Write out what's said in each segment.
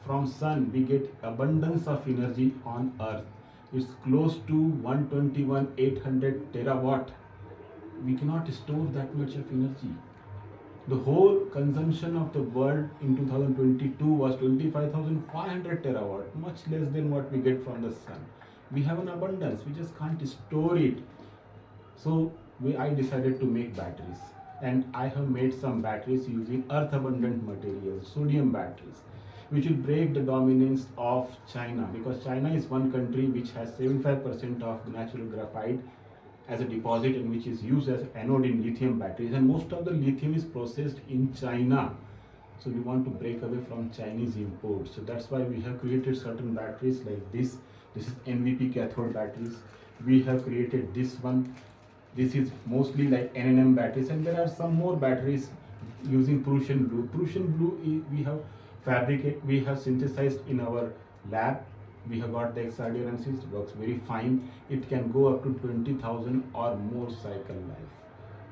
from sun we get abundance of energy on earth. It's close to 121,800 terawatt. We cannot store that much of energy. The whole consumption of the world in 2022 was 25,500 terawatt, much less than what we get from the sun. We have an abundance, we just can't store it. So I decided to make batteries, and I have made some batteries using earth abundant materials, sodium batteries, which will break the dominance of China, because China is one country which has 75% of natural graphite as a deposit and which is used as anode in lithium batteries, and most of the lithium is processed in China. So we want to break away from Chinese imports. So that's why we have created certain batteries like this. This is NVP cathode batteries. We have created this one. This is mostly like NNM batteries, and there are some more batteries using Prussian blue. Prussian blue we have synthesized in our lab. We have got the XRD analysis, it works very fine. It can go up to 20,000 or more cycle life.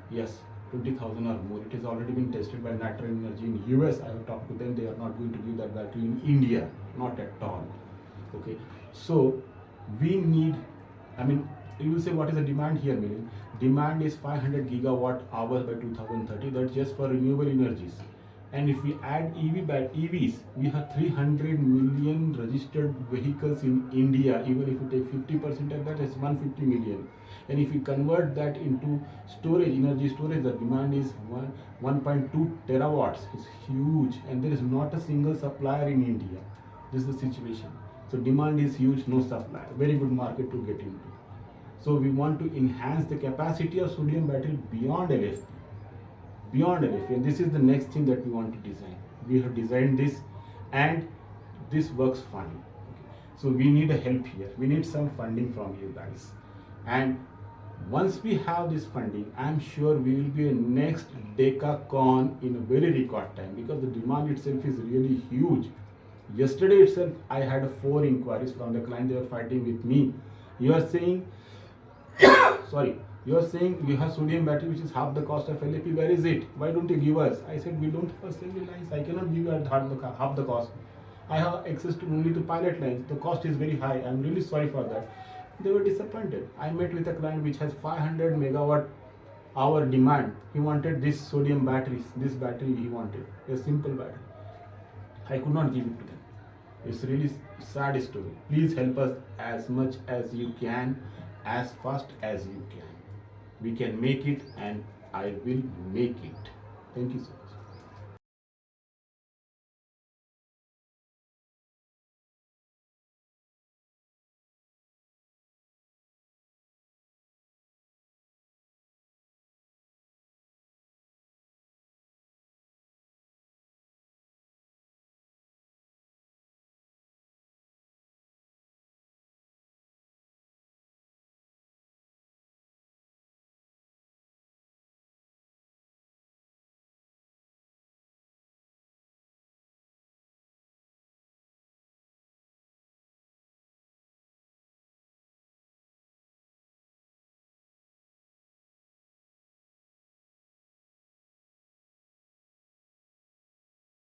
Yes, 20,000 or more. It has already been tested by Nature Energy in US. I have talked to them. They are not going to give that battery in India, not at all. Okay, so we need, you will say, what is the demand here, Milind? Demand is 500 gigawatt hours by 2030. That's just for renewable energies. And if we add EVs, we have 300 million registered vehicles in India. Even if you take 50% of that, it's 150 million. And if we convert that into storage, energy storage, the demand is 1.2 terawatts. It's huge, and there is not a single supplier in India. This is the situation. So demand is huge, no supply. Very good market to get into. So we want to enhance the capacity of sodium battery beyond LFP. And this is the next thing that we want to design. We have designed this, and this works fine. Okay. So we need a help here. We need some funding from you guys. And once we have this funding, I'm sure we will be a next Decacon in a very record time, because the demand itself is really huge. Yesterday itself, I had 4 inquiries from the client. They were fighting with me. You are saying, you are saying you have sodium battery which is half the cost of LFP. Where is it? Why don't you give us? I said, we don't have assembly lines. I cannot give you at half the cost. I have access to only to pilot lines. The cost is very high. I'm really sorry for that. They were disappointed. I met with a client which has 500 megawatt hour demand. He wanted this sodium batteries. This battery he wanted. A simple battery. I could not give it to them. It's really sad story. Please help us as much as you can, as fast as you can. We can make it, and I will make it. Thank you, sir.